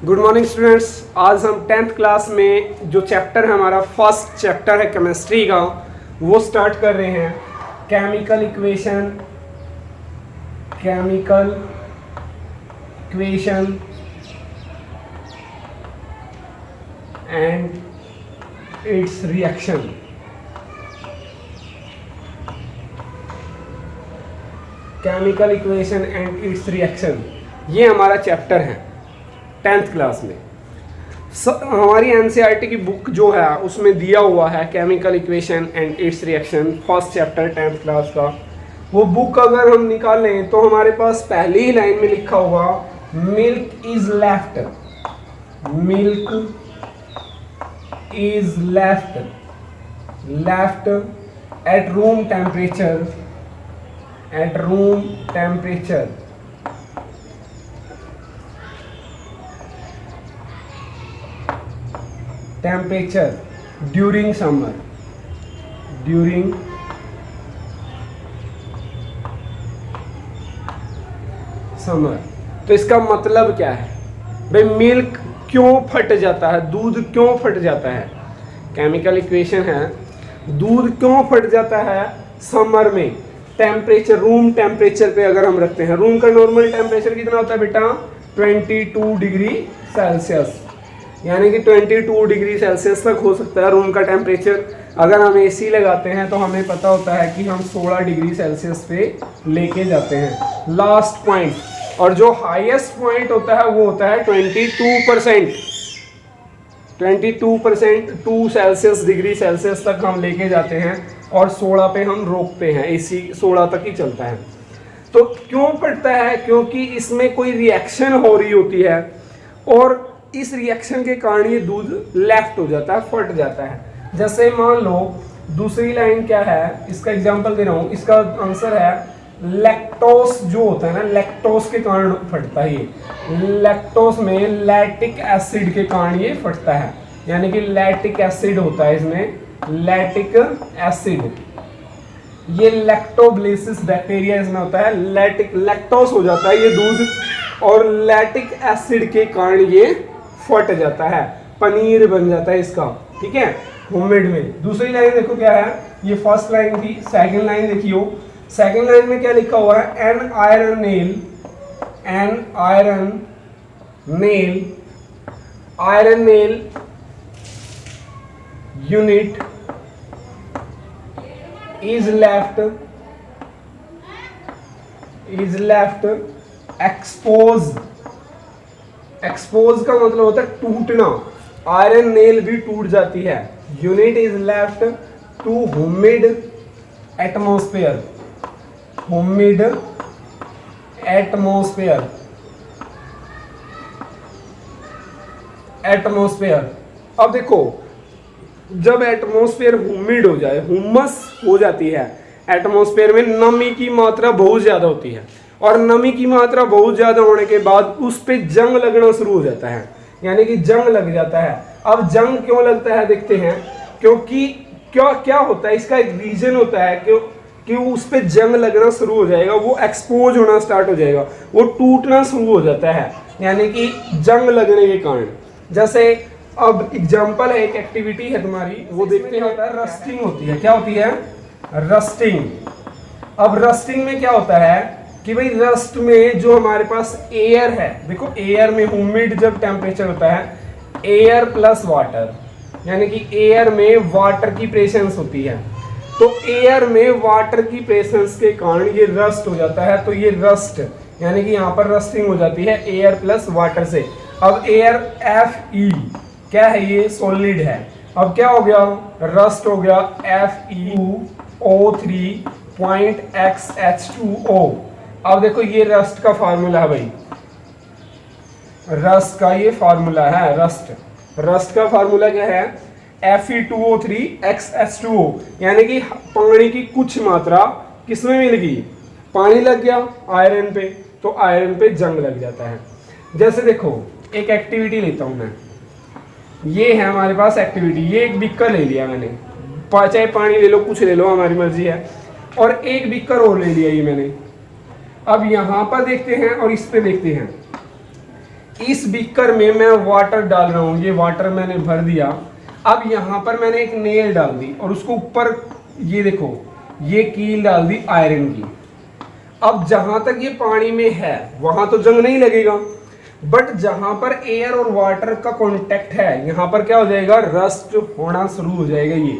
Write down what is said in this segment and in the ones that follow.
Good morning students. आज हम 10th class में जो चैप्टर है हमारा फर्स्ट चैप्टर है केमिस्ट्री का, वो स्टार्ट कर रहे हैं। Chemical equation and it's reaction. Chemical equation and it's reaction, ये हमारा चैप्टर है 10th क्लास में। हमारी एनसीईआरटी की बुक जो है उसमें दिया हुआ है chemical equation and it's reaction, first chapter 10th class का। वो बुक अगर हम निकालें तो हमारे पास पहली ही लाइन में लिखा हुआ milk is left at room temperature during summer तो इसका मतलब क्या है भाई? मिल्क क्यों फट जाता है, दूध क्यों फट जाता है? केमिकल इक्वेशन है, दूध क्यों फट जाता है समर में? टेम्परेचर, रूम टेम्परेचर पे अगर हम रखते हैं, रूम का नॉर्मल टेम्परेचर कितना होता है बेटा? 22 डिग्री सेल्सियस, यानी कि 22 डिग्री सेल्सियस तक हो सकता है रूम का टेम्परेचर। अगर हम एसी लगाते हैं तो हमें पता होता है कि हम 16 डिग्री सेल्सियस पे लेके जाते हैं लास्ट पॉइंट, और जो हाईएस्ट पॉइंट होता है वो होता है 22%। 2 सेल्सियस डिग्री सेल्सियस तक हम लेके जाते हैं और 16 पे हम रोकते हैं, एसी 16 तक ही चलता है। तो क्यों फटता है? क्योंकि इसमें कोई रिएक्शन हो रही होती है और इस रिएक्शन के कारण ये दूध लेफ्ट हो जाता है, फट जाता है। जैसे मान लो दूसरी लाइन क्या है, इसका एग्जांपल दे रहा हूँ, इसका आंसर है लैक्टोस जो होता है ना, लैक्टोस के कारण फटता है ये। लैक्टोस में लैक्टिक एसिड के कारण ये फटता है, यानी कि लैक्टिक एसिड होता है इसमें, लैक्टिक एसिड। ये लैक्टोब्लेसिस बैक्टीरिया इसमें होता है, लैक्टोस हो जाता है ये दूध, और लैक्टिक एसिड के कारण ये फट जाता है, पनीर बन जाता है इसका, ठीक है, होममेड में। दूसरी लाइन देखो क्या है, ये फर्स्ट लाइन थी, सेकंड लाइन देखियो। सेकंड लाइन में क्या लिखा हुआ है? An iron nail unit is left expose का मतलब होता है टूटना, आयरन नेल भी टूट जाती है। Unit is left to humid atmosphere. अब देखो, जब एटमॉस्फेयर ह्यूमिड हो जाए, हुमस हो जाती है एटमॉस्फेयर में, नमी की मात्रा बहुत ज़्यादा होती है, और नमी की मात्रा बहुत ज़्यादा होने के बाद उस पर जंग लगना शुरू हो जाता है, यानी कि जंग लग जाता है। अब जंग क्यों लगता है देखते हैं, क्योंकि क्या होता है, इसका एक रीजन होता है कि उस पर जंग लगना शुरू हो जाएगा, वो एक्सपोज होना स्टार्ट हो जाएगा, वो टूटना शुरू हो जाता है, यानी कि जंग लगने के कारण। जैसे अब एग्जाम्पल है, एक एक्टिविटी है तुम्हारी, वो देखते हैं, होता है रस्टिंग होती है। क्या होती है? रस्टिंग। अब रस्टिंग में क्या होता है कि भाई रस्ट में जो हमारे पास एयर है, देखो एयर में ह्यूमिड जब टेम्परेचर होता है, एयर प्लस वाटर, यानी कि एयर में वाटर की प्रेजेंस होती है, तो एयर में वाटर की प्रेजेंस के कारण ये रस्ट हो जाता है। तो ये रस्ट, यानी कि यहाँ पर रस्टिंग हो जाती है एयर प्लस वाटर से। अब एयर Fe क्या है? ये सॉलिड है। अब क्या हो गया? रस्ट हो गया FeO3.XH2O। अब देखो ये रस्ट का फार्मूला है भाई, रस्ट का ये फार्मूला है, रस्ट का फार्मूला क्या है? Fe2O3XH2O, यानी कि पानी की कुछ मात्रा किसमें मिल गई? पानी लग गया आयरन पे, तो आयरन पे जंग लग जाता है। जैसे देखो एक एक्टिविटी लेता हूं मैं, ये है हमारे पास एक्टिविटी, ये एक बीकर ले लिया मैंने, चाहे पानी ले लो, कुछ ले लो, हमारी मर्जी है, और एक बीकर और ले लिया ये मैंने। अब यहाँ पर देखते हैं और इस पे देखते हैं, इस बीकर में मैं वाटर डाल रहा हूँ, ये वाटर मैंने भर दिया। अब यहाँ पर मैंने एक नेल डाल दी और उसको ऊपर ये देखो ये कील डाल दी आयरन की। अब जहां तक ये पानी में है वहां तो जंग नहीं लगेगा, बट जहां पर एयर और वाटर का कांटेक्ट है यहाँ पर क्या हो जाएगा, रस्ट होना शुरू हो जाएगा, ये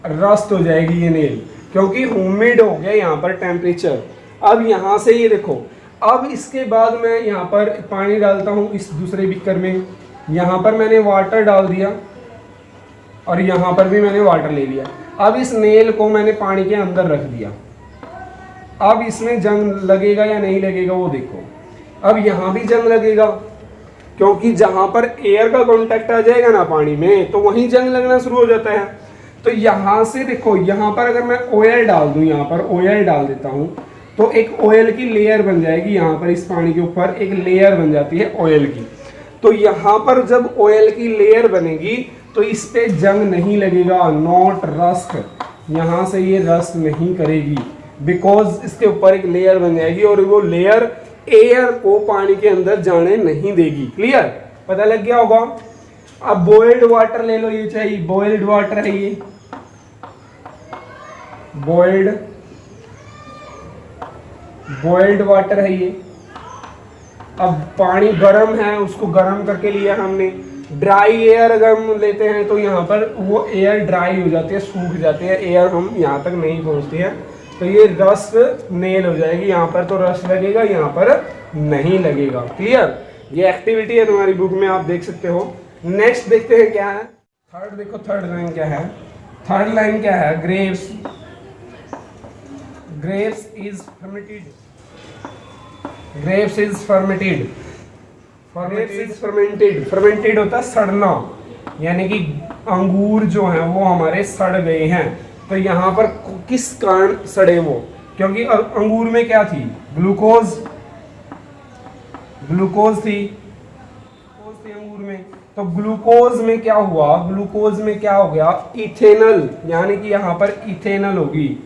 रस्ट हो जाएगी ये नेल, क्योंकि ह्यूमिड हो गया यहाँ पर टेम्परेचर। अब यहाँ से ये देखो, अब इसके बाद मैं यहाँ पर पानी डालता हूँ इस दूसरे बीकर में, यहाँ पर मैंने वाटर डाल दिया और यहाँ पर भी मैंने वाटर ले लिया। अब इस नेल को मैंने पानी के अंदर रख दिया। अब इसमें जंग लगेगा या नहीं लगेगा वो देखो। अब यहाँ भी जंग लगेगा, क्योंकि जहाँ पर एयर का कांटेक्ट आ जाएगा ना पानी में तो वहीं जंग लगना शुरू हो जाता है। तो यहाँ से देखो, यहाँ पर अगर मैं ऑयल डाल दूँ, यहाँ पर ऑयल डाल देता हूँ तो एक ऑयल की लेयर बन जाएगी, यहाँ पर इस पानी के ऊपर एक लेयर बन जाती है ऑयल की। तो यहाँ पर जब ऑयल की लेयर बनेगी तो इस पे जंग नहीं लगेगा, नॉट रस्ट, यहाँ से ये रस्ट नहीं करेगी, बिकॉज इसके ऊपर एक लेयर बन जाएगी और वो लेयर एयर को पानी के अंदर जाने नहीं देगी। क्लियर, पता लग गया होगा। अब बॉइल्ड वाटर ले लो, ये चाहिए बॉइल्ड वाटर है, ये बॉइल्ड वाटर है ये। अब पानी गर्म है, उसको गर्म करके लिया हमने। ड्राई एयर अगर हम लेते हैं तो यहाँ पर वो एयर ड्राई हो जाती है, सूख जाती है, एयर हम यहाँ तक नहीं पहुँचती है, तो ये रस्ट नेल हो जाएगी। यहाँ पर तो रस्ट लगेगा, यहाँ पर नहीं लगेगा। क्लियर, ये एक्टिविटी है तुम्हारी बुक में, आप देख सकते हो। नेक्स्ट देखते हैं क्या है। थर्ड देखो, थर्ड लाइन क्या है, थर्ड लाइन क्या है, grapes is fermented, grapes is fermented, fermented होता है सड़ना, यानी कि अंगूर जो है वो हमारे सड़ गए हैं। तो यहाँ पर किस कारण सड़े वो, क्योंकि अंगूर में क्या थी, ग्लूकोज थी अंगूर में। तो ग्लूकोज में क्या हुआ, ग्लूकोज में क्या हो गया, इथेनल, यानी कि यहाँ पर इथेनल होगी,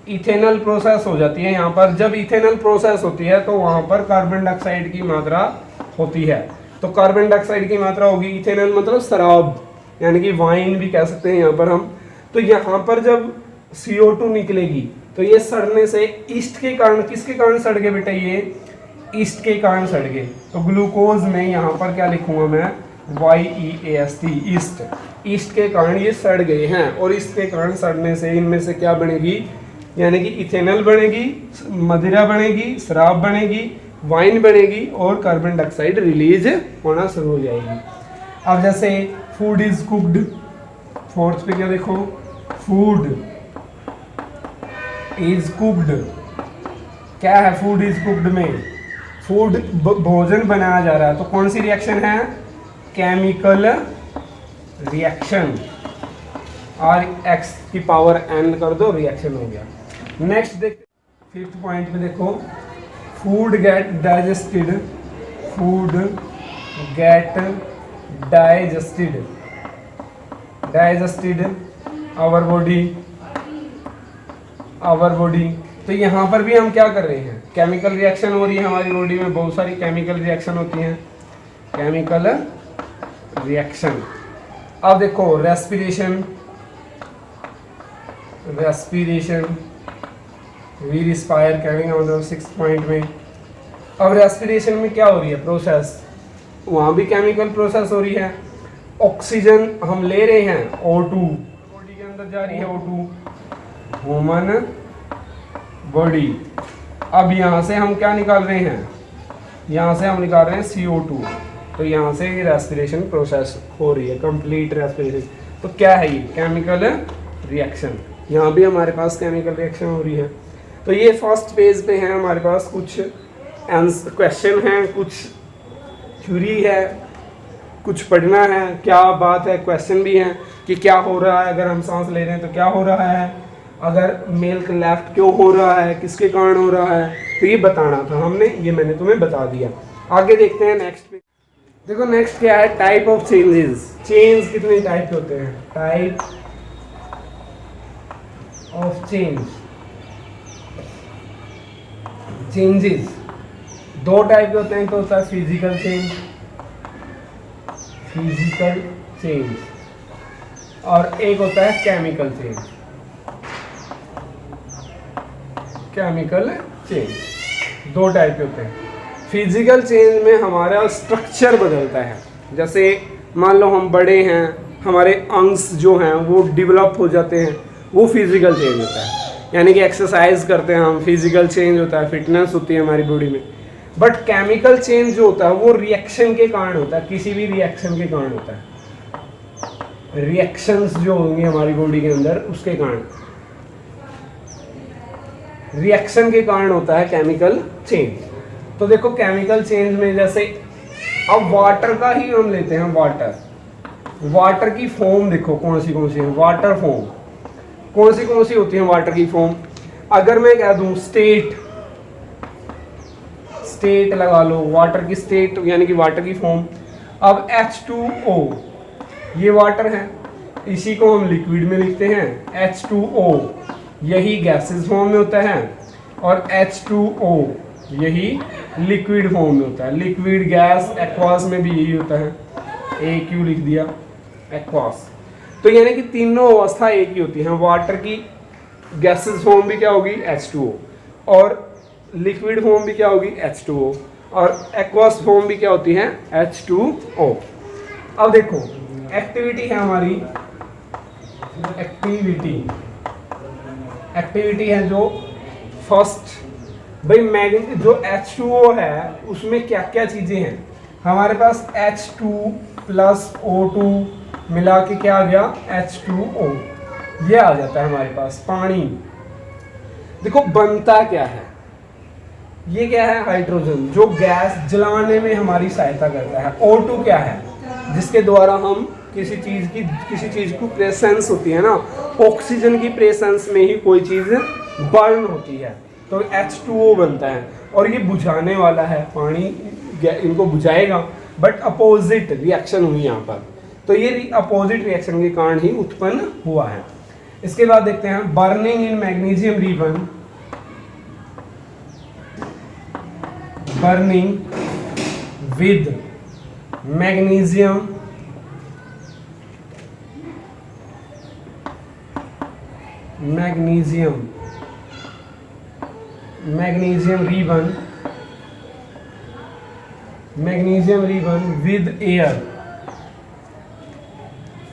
इथेनल प्रोसेस हो जाती है। यहाँ पर जब इथेनल प्रोसेस होती है तो वहाँ पर कार्बन डाइऑक्साइड की मात्रा होती है। तो कार्बन डाइऑक्साइड की मात्रा होगी, इथेनल मतलब शराब, यानी कि वाइन भी कह सकते हैं यहाँ पर हम। तो यहाँ पर जब CO2 निकलेगी तो ये सड़ने से ईस्ट के कारण, किसके कारण सड़ गए बेटा, ये ईस्ट के कारण सड़ गए। तो ग्लूकोज में यहाँ पर क्या लिखूंगा मैं, YEAST, ईस्ट के कारण ये सड़ गए हैं। और इसके कारण सड़ने से इनमें से क्या बनेगी, यानी कि इथेनल बनेगी, मदिरा बनेगी, शराब बनेगी, वाइन बनेगी और कार्बन डाइऑक्साइड रिलीज होना शुरू हो जाएगी। अब जैसे फूड इज कुक्ड, फोर्थ पे क्या देखो, फूड इज कुक्ड, क्या है फूड इज कुक्ड में, फूड भोजन बनाया जा रहा है। तो कौन सी रिएक्शन है, केमिकल रिएक्शन, और x की पावर n कर दो, रिएक्शन हो गया। नेक्स्ट देख, फिफ्थ पॉइंट पे देखो, food get digested, food get digested, our body. तो यहाँ पर भी हम क्या कर रहे हैं, केमिकल रिएक्शन हो रही है हमारी बॉडी में, बहुत सारी केमिकल रिएक्शन होती हैं, केमिकल रिएक्शन। अब देखो रेस्पिरेशन, वी रिस्पायर कहने का मतलब 6 पॉइंट में। अब रेस्पिरेशन में क्या हो रही है, प्रोसेस, वहाँ भी केमिकल प्रोसेस हो रही है। ऑक्सीजन हम ले रहे हैं, O2 बॉडी के अंदर जा रही है, O2 ह्यूमन बॉडी। अब यहाँ से हम क्या निकाल रहे हैं, यहाँ से हम निकाल रहे हैं CO2। तो यहाँ से ये रेस्पिरेशन प्रोसेस हो रही है, कंप्लीट रेस्पिरेशन। तो क्या है ये, केमिकल रिएक्शन। यहाँ भी हमारे पास केमिकल रिएक्शन हो रही है। तो ये फर्स्ट पेज पे है हमारे पास, कुछ क्वेश्चन हैं, कुछ थ्योरी है, कुछ पढ़ना है, क्या बात है, क्वेश्चन भी है कि क्या हो रहा है, अगर हम सांस ले रहे हैं तो क्या हो रहा है, अगर मिल्क लेफ्ट क्यों हो रहा है, किसके कारण हो रहा है, तो ये बताना था हमने, ये मैंने तुम्हें बता दिया। आगे देखते हैं नेक्स्ट पे। देखो नेक्स्ट क्या है, टाइप ऑफ चेंजेस। चेंज कितने टाइप के होते हैं, टाइप ऑफ चेंजेस, दो टाइप के होते हैं, एक तो होता है फिजिकल चेंज और एक होता है केमिकल चेंज। दो टाइप के होते हैं। फिजिकल चेंज में हमारा स्ट्रक्चर बदलता है, जैसे मान लो हम बड़े हैं, हमारे अंग्स जो हैं वो डेवलप हो जाते हैं, वो फिजिकल चेंज होता है। यानी कि एक्सरसाइज करते हैं हम, फिजिकल चेंज होता है, फिटनेस होती है हमारी बॉडी में। बट केमिकल चेंज जो होता है वो रिएक्शन के कारण होता है, किसी भी रिएक्शन के कारण होता है। रिएक्शंस जो होंगे हमारी बॉडी के अंदर, उसके कारण, रिएक्शन के कारण होता है केमिकल चेंज। तो देखो केमिकल चेंज में जैसे अब वाटर का ही हम लेते हैं, वाटर की फॉर्म देखो कौन सी है। वाटर फॉर्म कौन सी होती है वाटर की फॉर्म? अगर मैं कह दूं स्टेट लगा लो, वाटर की स्टेट यानी कि वाटर की फॉर्म। अब H2O ये वाटर है, इसी को हम लिक्विड में लिखते हैं H2O, यही गैसेस फॉर्म में होता है, और H2O यही लिक्विड फॉर्म में होता है। लिक्विड, गैस, एक्वास में भी यही होता है, AQ लिख दिया, एक्वास। तो यानी कि तीनों अवस्था एक ही होती हैं। वाटर की गैसेस फॉर्म भी क्या होगी? H2O, और लिक्विड फॉर्म भी क्या होगी? H2O, और एक्वास फॉर्म भी क्या होती है? H2O। अब देखो एक्टिविटी है हमारी, एक्टिविटी है जो फर्स्ट भाई जो H2O है उसमें क्या क्या चीज़ें हैं हमारे पास? H2 प्लस O2 मिला के क्या आ गया? H2O, ये आ जाता है हमारे पास पानी। देखो बनता क्या है, ये क्या है? हाइड्रोजन, जो गैस जलाने में हमारी सहायता करता है। O2 क्या है? जिसके द्वारा हम किसी चीज़ की प्रेजेंस होती है ना, ऑक्सीजन की प्रेजेंस में ही कोई चीज़ बर्न होती है, तो H2O बनता है। और ये बुझाने वाला है, पानी इनको बुझाएगा, बट अपोजिट रिएक्शन हुई यहाँ पर, तो ये अपोजिट रिएक्शन के कारण ही उत्पन्न हुआ है। इसके बाद देखते हैं burning in magnesium ribbon, burning with magnesium ribbon with air,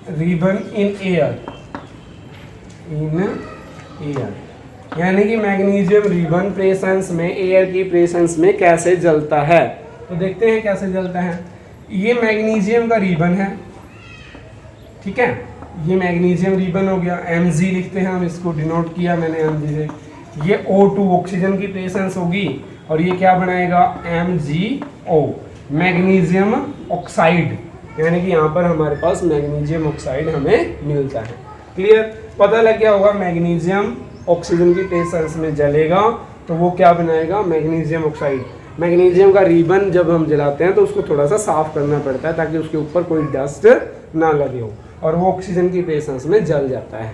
ribbon in air, यानी कि मैग्नीशियम रिबन प्रेसेंस में, एयर की प्रेसेंस में कैसे जलता है। तो देखते हैं कैसे जलता है। ये मैग्नीशियम का रिबन है, ठीक है, ये मैग्नीशियम रिबन हो गया, Mg लिखते हैं हम, इसको डिनोट किया मैंने Mg से। ये O2 ऑक्सीजन की प्रेजेंस होगी, और ये क्या बनाएगा? MgO, मैग्नीशियम ऑक्साइड, यानी कि यहाँ पर हमारे पास मैग्नीशियम ऑक्साइड हमें मिलता है। क्लियर? पता लग गया होगा, मैग्नीशियम ऑक्सीजन की प्रेजेंस में जलेगा तो वो क्या बनाएगा? Magnesium oxide. मैग्नीशियम का रिबन जब हम जलाते हैं तो उसको थोड़ा सा साफ करना पड़ता है ताकि उसके ऊपर कोई डस्ट ना लगे हो, और वो ऑक्सीजन की प्रेजेंस में जल जाता है,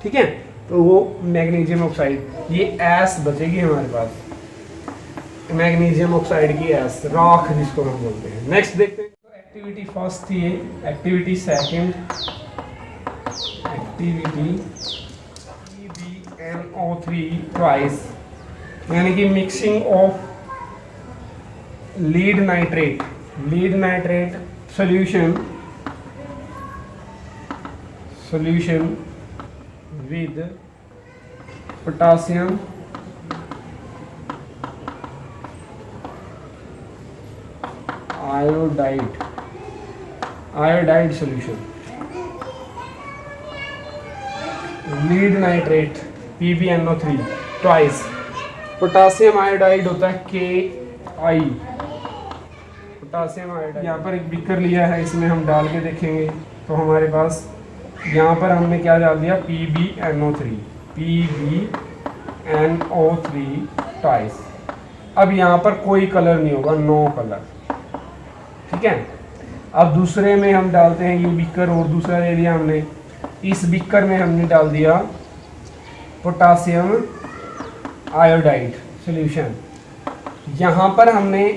ठीक है। तो वो मैग्नीशियम ऑक्साइड, ये एस बचेगी हमारे पास, मैग्नीशियम ऑक्साइड की एस, राख जिसको हम बोलते हैं। नेक्स्ट देखते हैं, तो एक्टिविटी फर्स्ट थी, activity second, activity PbNO3 twice, यानी कि mixing of lead nitrate solution with potassium iodide solution, lead nitrate PbNO3 twice, potassium iodide होता है KI, पोटासियम आयोडाइड। यहाँ पर एक बीकर लिया है, इसमें हम डाल के देखेंगे तो हमारे पास यहाँ पर हमने क्या डाल दिया? PbNO3 twice. अब यहाँ पर कोई कलर नहीं होगा, नो कलर, ठीक है। अब दूसरे में हम डालते हैं, ये बीकर और दूसरा ले लिया हमने, इस बीकर में हमने डाल दिया पोटासियम आयोडाइड सॉल्यूशन, यहाँ पर हमने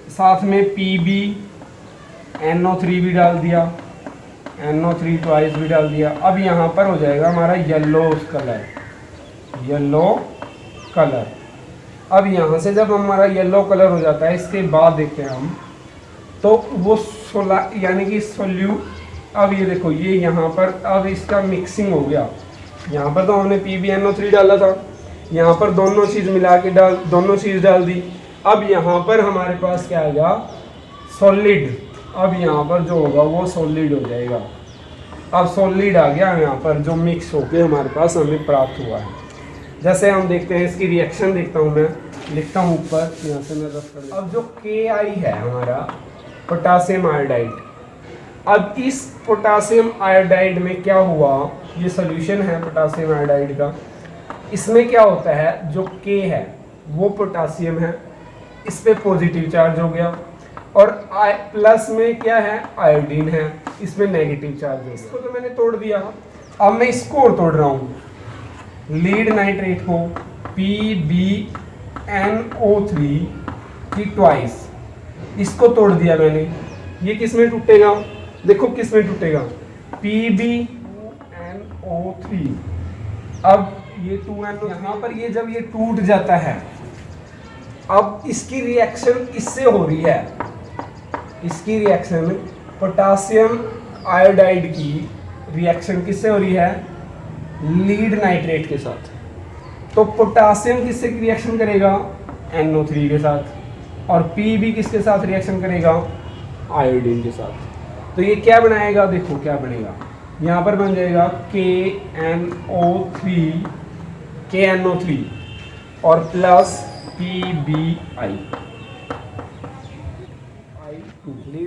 साथ में PbNO3 भी डाल दिया, NO3 ट्वाइस भी डाल दिया। अब यहाँ पर हो जाएगा हमारा येलो कलर, येलो कलर। अब यहाँ से जब हमारा येलो कलर हो जाता है, इसके बाद देखते हैं हम तो वो यानी कि अब ये देखो, ये यहाँ पर अब इसका मिक्सिंग हो गया। यहाँ पर तो हमने PbNO3 डाला था, यहाँ पर दोनों चीज़ मिला के दोनों चीज़ डाल दी। अब यहाँ पर हमारे पास क्या आएगा, सॉलिड। अब यहाँ पर जो होगा वो सॉलिड हो जाएगा। अब सॉलिड आ गया यहाँ पर, जो मिक्स होके हमारे पास हमें प्राप्त हुआ है। जैसे हम देखते हैं, इसकी रिएक्शन देखता हूँ, मैं लिखता हूँ ऊपर, यहाँ से मैं रफ कर। अब जो Ki है हमारा पोटासियम आयोडाइड, अब इस पोटासियम आयोडाइड में क्या हुआ, ये सोल्यूशन है पोटासियम आयोडाइड का। इसमें क्या होता है, जो K है वो पोटासियम है, इस पे पॉजिटिव चार्ज हो गया, और प्लस में क्या है, आयोडीन है, इसमें नेगेटिव चार्ज है। इसको तो मैंने तोड़ दिया। अब मैं इसको और तोड़ रहा हूँ, लीड नाइट्रेट को PbNO3 की ट्वाइस, इसको तोड़ दिया मैंने। ये किस में टूटेगा, देखो किस में टूटेगा, PbNO3। अब ये 2NO, यहाँ पर ये जब ये टूट जाता है, अब इसकी रिएक्शन इससे हो रही है, इसकी रिएक्शन पोटासियम आयोडाइड की रिएक्शन किससे हो रही है, लीड नाइट्रेट के साथ। तो पोटासियम किससे रिएक्शन करेगा, NO3 के साथ, और Pb किसके साथ रिएक्शन करेगा, आयोडीन के साथ। तो ये क्या बनाएगा, देखो क्या बनेगा, यहाँ पर बन जाएगा KNO3 और प्लस PbI,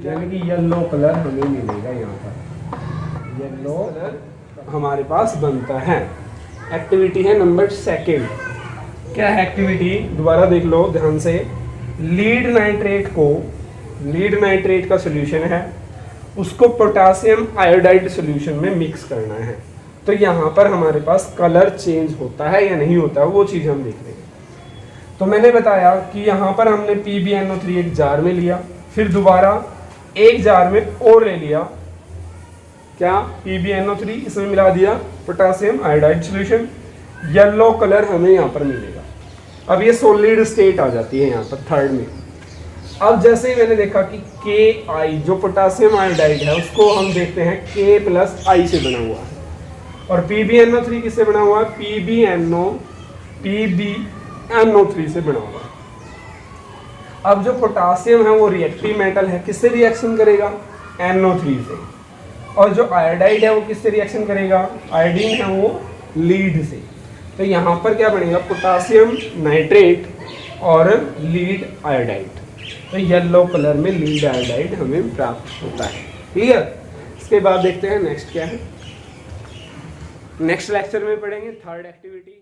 यानी कि येलो कलर हमें मिलेगा। यहाँ पर येलो कलर हमारे पास बनता है। एक्टिविटी है नंबर 2। क्या है एक्टिविटी, दोबारा देख लो ध्यान से। लीड नाइट्रेट का सॉल्यूशन है, उसको पोटासियम आयोडाइड सॉल्यूशन में मिक्स करना है। तो यहाँ पर हमारे पास कलर चेंज होता है या नहीं होता है, वो चीज़ हम देख रहे हैं। तो मैंने बताया कि यहाँ पर हमने PbNO3 एक जार में लिया, फिर दोबारा एक जार में और ले लिया, क्या, PbNO3, इसमें मिला दिया potassium iodide solution. Yellow colour हमें यहाँ पर मिलेगा। अब ये सॉलिड स्टेट आ जाती है यहाँ पर 3rd में। अब जैसे ही मैंने देखा कि Ki जो पोटासियम आयोडाइड है, उसको हम देखते हैं K+I से बना हुआ है, और PbNO3 किससे बना हुआ है, PbNO3 से बना हुआ है। अब जो पोटासियम है वो रिएक्टिव मेटल है, किससे रिएक्शन करेगा, NO3 से, और जो आयोडाइड है वो किससे रिएक्शन करेगा, आयोडीन है वो लीड से। तो यहाँ पर क्या बनेगा, पोटासियम नाइट्रेट और लीड आयोडाइड। तो येलो कलर में लीड आयोडाइड हमें प्राप्त होता है। क्लियर। इसके बाद देखते हैं नेक्स्ट क्या है, नेक्स्ट लेक्चर में पढ़ेंगे 3rd एक्टिविटी।